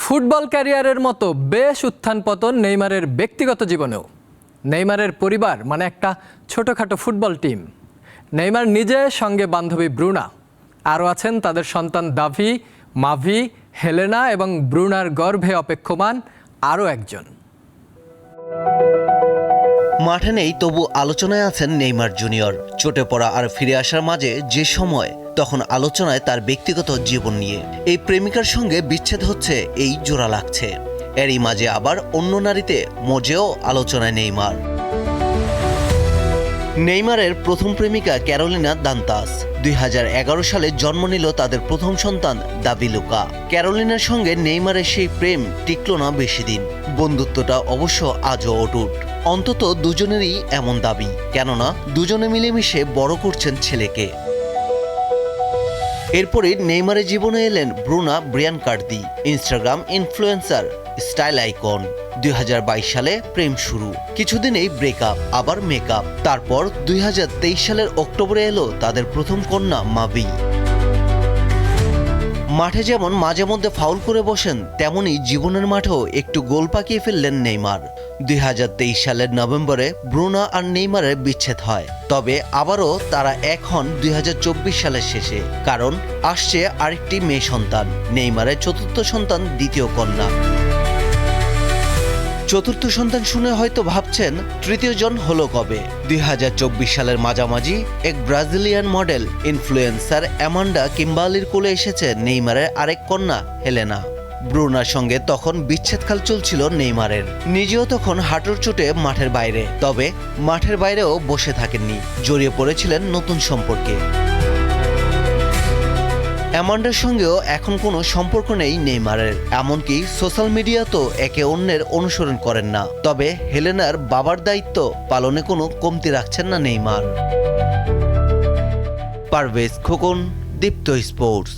Football ক্যারিয়ারের মতো বেশ উত্থান পতন নেইমারের ব্যক্তিগত জীবনেও। নেইমারের পরিবার মানে একটা ছোটোখাটো ফুটবল টিম। নেইমার নিজে, সঙ্গে বান্ধবী ব্রুনা, আরও আছেন তাদের সন্তান দাভি, মাভি, হেলেনা এবং ব্রুনার গর্ভে অপেক্ষমান আরও একজন। মাঠে নেই, তবু আলোচনায় আছেন নেইমার জুনিয়র। চোটে পড়া আর ফিরে আসার মাঝে যে সময়, তখন আলোচনায় তার ব্যক্তিগত জীবন নিয়ে। এই প্রেমিকার সঙ্গে বিচ্ছেদ হচ্ছে, এই জোড়া লাগছে। এরই মাঝে আবার অন্য নারীতে মজেও আলোচনায় নেইমার। নেইমারের প্রথম প্রেমিকা ক্যারোলিনা দান্তাস। 2011 সালে জন্ম নিল তাদের প্রথম সন্তান দাভি লুকা। ক্যারোলিনার সঙ্গে নেইমারের সেই প্রেম টিকল না বেশি দিন। বন্ধুত্বটা অবশ্য আজও অটুট। অন্তত দুজনেরই এমন দাবি, কেননা দুজনে মিলেমিশে বড় করছেন ছেলেকে। এরপরে নেইমারের জীবনে এলেন Bruna Biancardi, Instagram influencer, style icon. 2022 সালে প্রেম শুরু, কিছুদিনেই ব্রেকআপ, আবার মেকআপ। তারপর 2023 সালের অক্টোবরে এলো তাদের প্রথম কন্যা মাভি। মাঠে যেমন মাঝে মধ্যে ফাউল করে বসেন, তেমনি জীবনের মাঠেও একটু গোল পাকিয়ে ফেললেন নেইমার। 2023 সালের নভেম্বরে ব্রুনা আর নেইমারের বিচ্ছেদ হয়। তবে আবারও তারা এক হন 2024 সালের শেষে, কারণ আসছে আরেকটি মেয়ে সন্তান, নেইমারের চতুর্থ সন্তান, দ্বিতীয় কন্যা। চতুর্থ সন্তান শুনে হয়তো ভাবছেন তৃতীয় জন হলো কবে। 2024 সালের মাঝামাঝি এক ব্রাজিলিয়ান মডেল ইনফ্লুয়েন্সার অ্যামান্ডা কিম্বার্লির কোলে এসেছে নেইমারের আরেক কন্যা হেলেনা। ব্রুনার সঙ্গে তখন বিচ্ছেদকাল চলছিল নেইমারের। নিজেও তখন হাঁটুর চোটে মাঠের বাইরে, তবে মাঠের বাইরেও বসে থাকেননি, জড়িয়ে পড়েছিলেন নতুন সম্পর্কে। অ্যামান্ডার সঙ্গেও এখন কোনো সম্পর্ক নেই নেইমারের, এমনকি সোশ্যাল মিডিয়াতেও একে অন্যের অনুসরণ করেন না। তবে হেলেনার বাবার দায়িত্ব পালনে কোনো কমতি রাখছেন না নেইমার। পারভেজ খোকন, দীপ্ত স্পোর্টস।